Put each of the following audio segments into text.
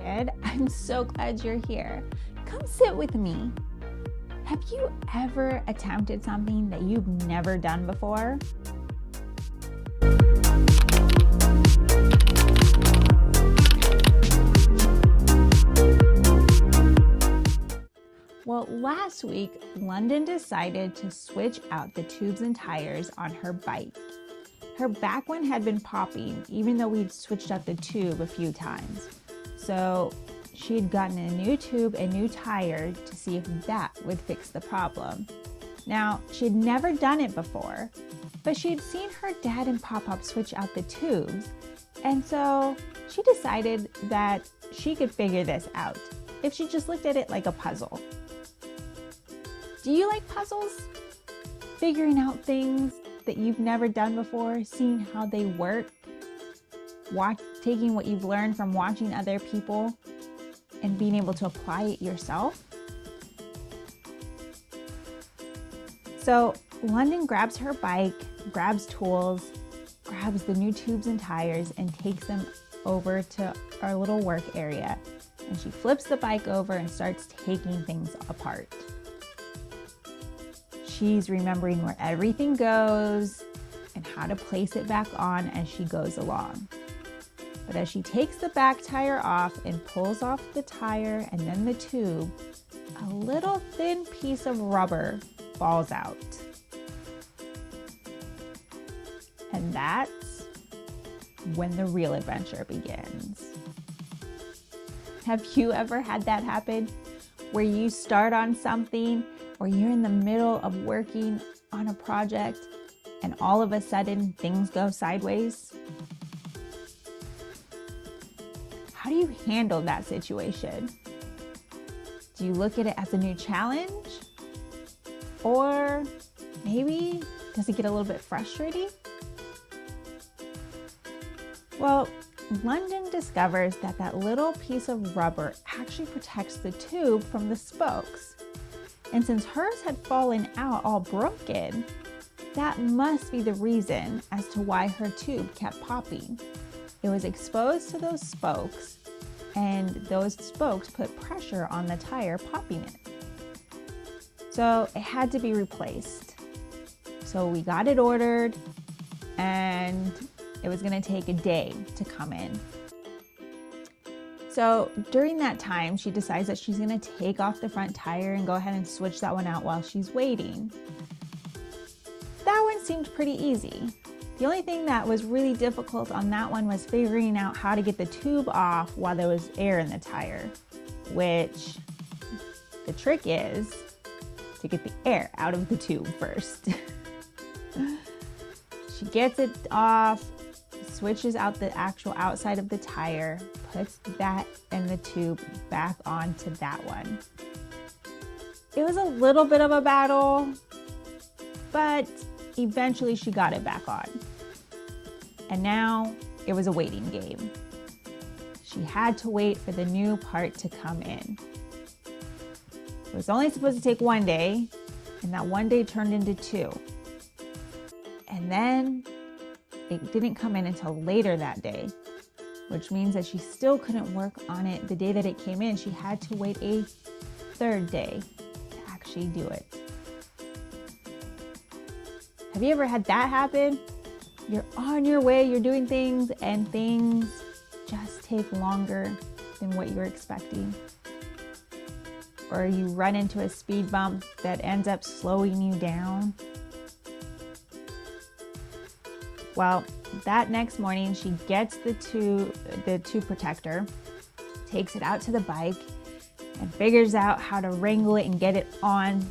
Kid. I'm so glad you're here. Come sit with me. Have you ever attempted something that you've never done before? Well, last week, London decided to switch out the tubes and tires on her bike. Her back one had been popping, even though we'd switched out the tube a few times. So she had gotten a new tube and new tire to see if that would fix the problem. Now, she had never done it before, but she had seen her dad and Pop-Pop switch out the tubes, and so she decided that she could figure this out if she just looked at it like a puzzle. Do you like puzzles? Figuring out things that you've never done before, seeing how they work, taking what you've learned from watching other people and being able to apply it yourself? So London grabs her bike, grabs tools, grabs the new tubes and tires, and takes them over to our little work area. And she flips the bike over and starts taking things apart. She's remembering where everything goes and how to place it back on as she goes along. But as she takes the back tire off and pulls off the tire and then the tube, a little thin piece of rubber falls out. And that's when the real adventure begins. Have you ever had that happen? Where you start on something or you're in the middle of working on a project and all of a sudden things go sideways? How do you handle that situation? Do you look at it as a new challenge? Or maybe does it get a little bit frustrating? Well, London discovers that that little piece of rubber actually protects the tube from the spokes. And since hers had fallen out all broken, that must be the reason as to why her tube kept popping. It was exposed to those spokes, and those spokes put pressure on the tire popping it. So it had to be replaced. So we got it ordered, and it was gonna take a day to come in. So during that time, she decides that she's gonna take off the front tire and go ahead and switch that one out while she's waiting. That one seemed pretty easy. The only thing that was really difficult on that one was figuring out how to get the tube off while there was air in the tire, which the trick is to get the air out of the tube first. She gets it off, switches out the actual outside of the tire, puts that and the tube back onto that one. It was a little bit of a battle, but eventually she got it back on. And now it was a waiting game. She had to wait for the new part to come in. It was only supposed to take one day, and that one day turned into two. And then it didn't come in until later that day, which means that she still couldn't work on it the day that it came in. She had to wait a third day to actually do it. Have you ever had that happen? You're on your way, you're doing things, and things just take longer than what you're expecting. Or you run into a speed bump that ends up slowing you down. Well, that next morning, she gets the tube protector, takes it out to the bike, and figures out how to wrangle it and get it on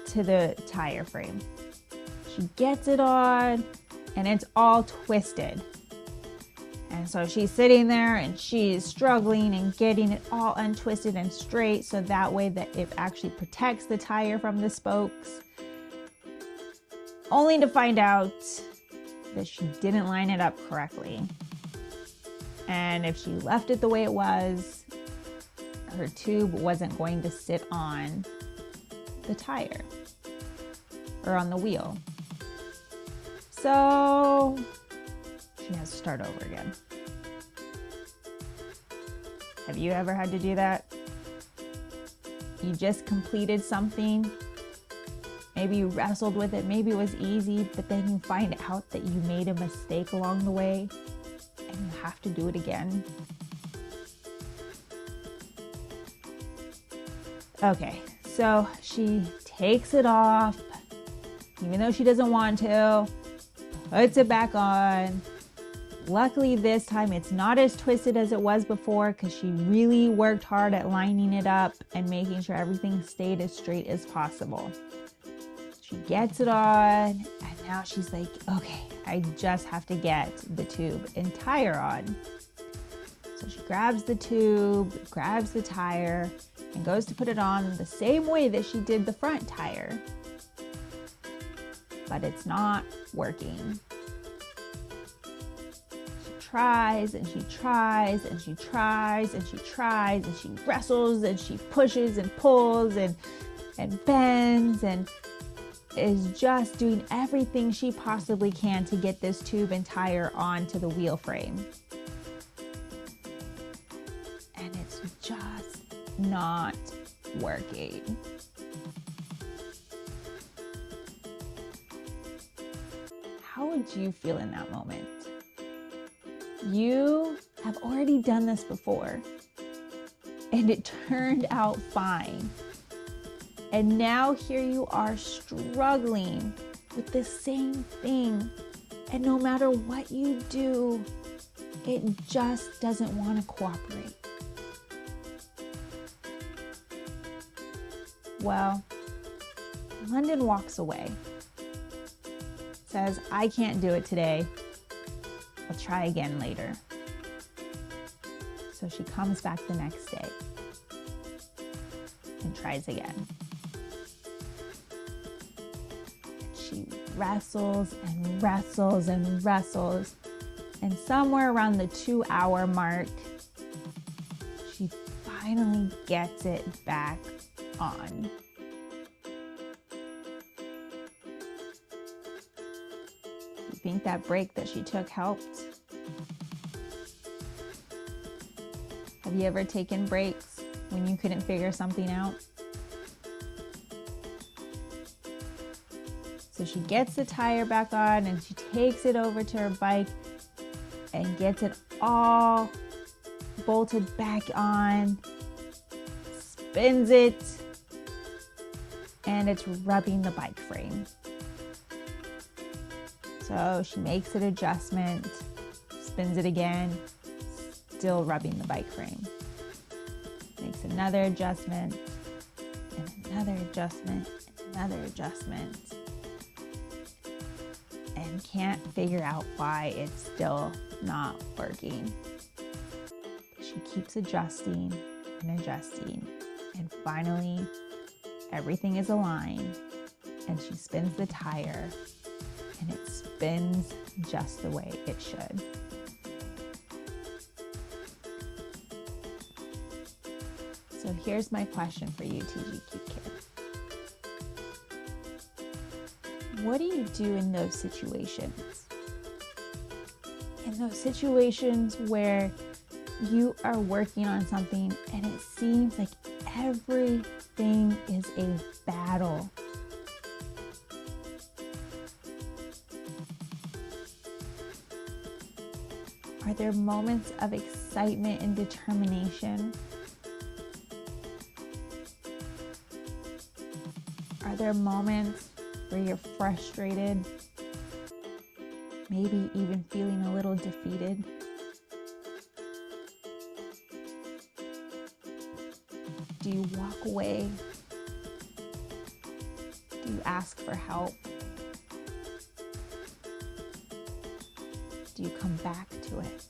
to the tire frame. She gets it on, and it's all twisted. And so she's sitting there and she's struggling and getting it all untwisted and straight so that way that it actually protects the tire from the spokes. Only to find out that she didn't line it up correctly. And if she left it the way it was, her tube wasn't going to sit on the tire or on the wheel. So she has to start over again. Have you ever had to do that? You just completed something. Maybe you wrestled with it, maybe it was easy, but then you find out that you made a mistake along the way and you have to do it again. Okay, so she takes it off, even though she doesn't want to, puts it back on. Luckily this time it's not as twisted as it was before because she really worked hard at lining it up and making sure everything stayed as straight as possible. She gets it on and now she's like, okay, I just have to get the tube and tire on. So she grabs the tube, grabs the tire, and goes to put it on the same way that she did the front tire. But it's not working. She tries and she tries and she tries and she tries and she wrestles and she pushes and pulls and bends and is just doing everything she possibly can to get this tube and tire onto the wheel frame. And it's just not working. How would you feel in that moment? You have already done this before and it turned out fine. And now here you are struggling with the same thing. And no matter what you do, it just doesn't want to cooperate. Well, London walks away. Says, I can't do it today. I'll try again later. So she comes back the next day and tries again. She wrestles and wrestles and wrestles, and somewhere around the 2-hour mark, she finally gets it back on. You think that break that she took helped? Have you ever taken breaks when you couldn't figure something out? So she gets the tire back on and she takes it over to her bike and gets it all bolted back on, spins it, and it's rubbing the bike frame. So she makes an adjustment, spins it again, still rubbing the bike frame. Makes another adjustment, and another adjustment, and another adjustment. And can't figure out why it's still not working. She keeps adjusting and adjusting, and finally everything is aligned and she spins the tire and it spins just the way it should. So here's my question for you, TGQ Kid. What do you do in those situations? In those situations where you are working on something and it seems like everything is a battle. Are there moments of excitement and determination? Are there moments where you're frustrated, maybe even feeling a little defeated? Do you walk away? Do you ask for help? Do you come back to it?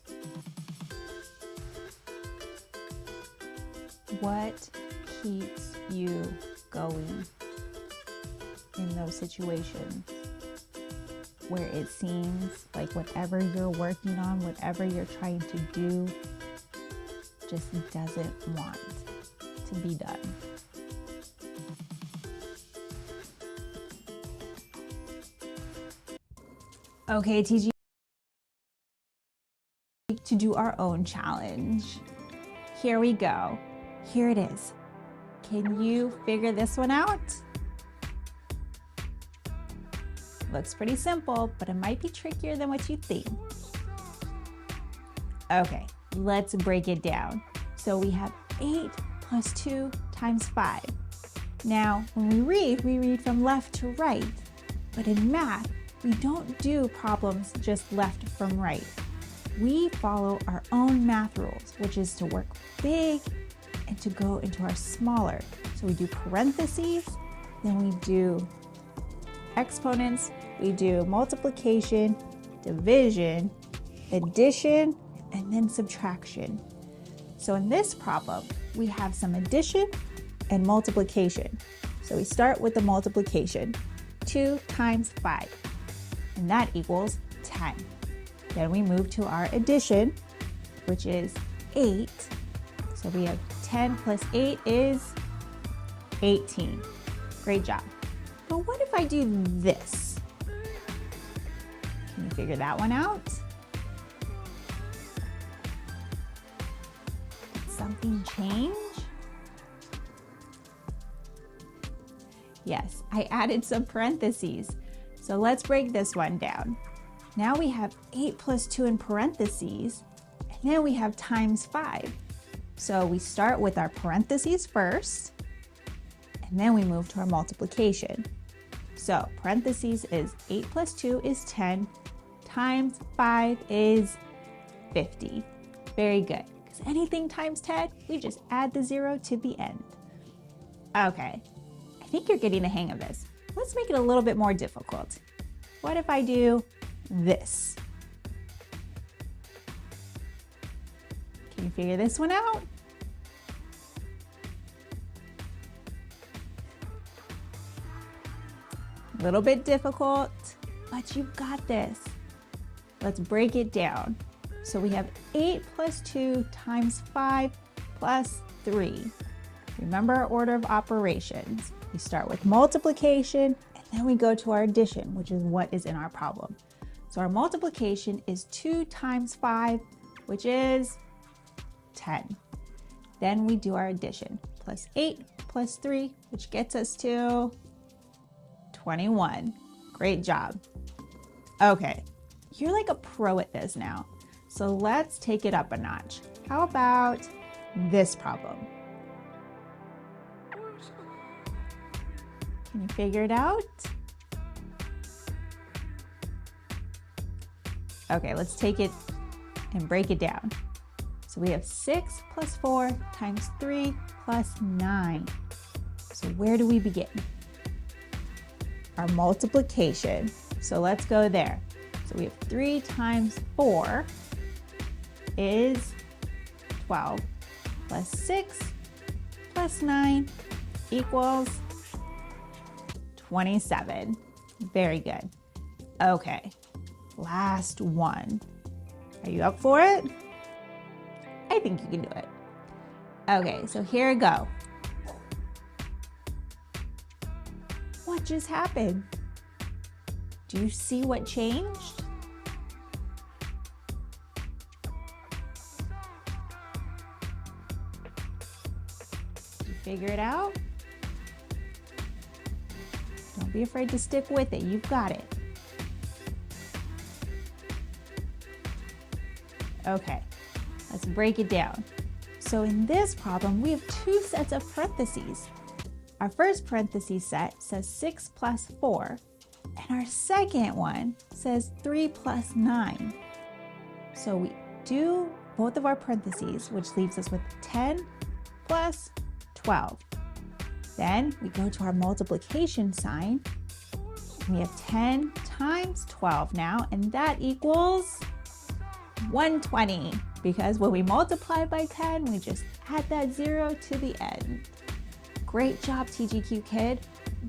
What keeps you going in those situations where it seems like whatever you're working on, whatever you're trying to do, just doesn't want to be done? Okay, TG, to do our own challenge. Here we go. Here it is. Can you figure this one out? Looks pretty simple, but it might be trickier than what you think. Okay, let's break it down. So we have 8 plus 2 times 5. Now, when we read from left to right, but in math, we don't do problems just left from right. We follow our own math rules, which is to work big and to go into our smaller. So we do parentheses, then we do exponents, we do multiplication, division, addition, and then subtraction. So in this problem, we have some addition and multiplication. So we start with the multiplication, 2 times 5, and that equals 10. Then we move to our addition, which is 8. So we have 10 plus 8 is 18. Great job. But what if I do this? Can you figure that one out? Did something change? Yes, I added some parentheses. So let's break this one down. Now we have 8 plus 2 in parentheses, and then we have times 5. So we start with our parentheses first, and then we move to our multiplication. So parentheses is 8 plus 2 is 10, times 5 is 50. Very good, because anything times 10, we just add the 0 to the end. Okay, I think you're getting the hang of this. Let's make it a little bit more difficult. What if I do this? Can you figure this one out? A little bit difficult, but you've got this. Let's break it down. So we have 8 plus 2 times 5 plus 3. Remember our order of operations. We start with multiplication, and then we go to our addition, which is what is in our problem. So our multiplication is 2 times 5, which is 10. Then we do our addition, plus 8 plus 3, which gets us to 21. Great job. Okay, you're like a pro at this now. So let's take it up a notch. How about this problem? Can you figure it out? Okay, let's take it and break it down. So we have 6 plus 4 times 3 plus 9. So where do we begin? Our multiplication. So let's go there. So we have 3 times 4 is 12, plus 6 plus 9 equals 27. Very good. Okay, last one. Are you up for it? I think you can do it. Okay, so here we go. What just happened? Do you see what changed? Did you figure it out? Don't be afraid to stick with it. You've got it. Okay, let's break it down. So in this problem, we have 2 sets of parentheses. Our first parentheses set says 6 plus 4, and our second one says 3 plus 9. So we do both of our parentheses, which leaves us with 10 plus 12. Then we go to our multiplication sign. We have 10 times 12 now, and that equals 120, because when we multiply by 10, we just add that 0 to the end. Great job, TGQ Kid.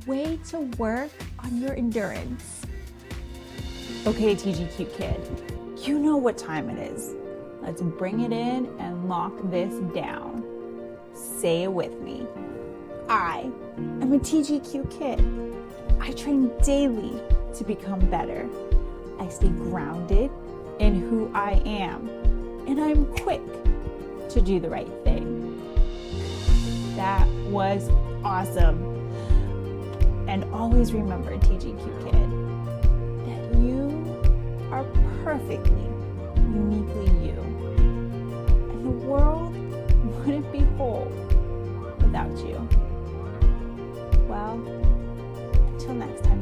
Way to work on your endurance. Okay, TGQ Kid, you know what time it is. Let's bring it in and lock this down. Say it with me. I am a TGQ Kid. I train daily to become better. I stay grounded in who I am, and I'm quick to to do the right thing. That was awesome. And always remember, TGQ kid, that you are perfectly, uniquely you. And the world wouldn't be whole without you. Well, until next time.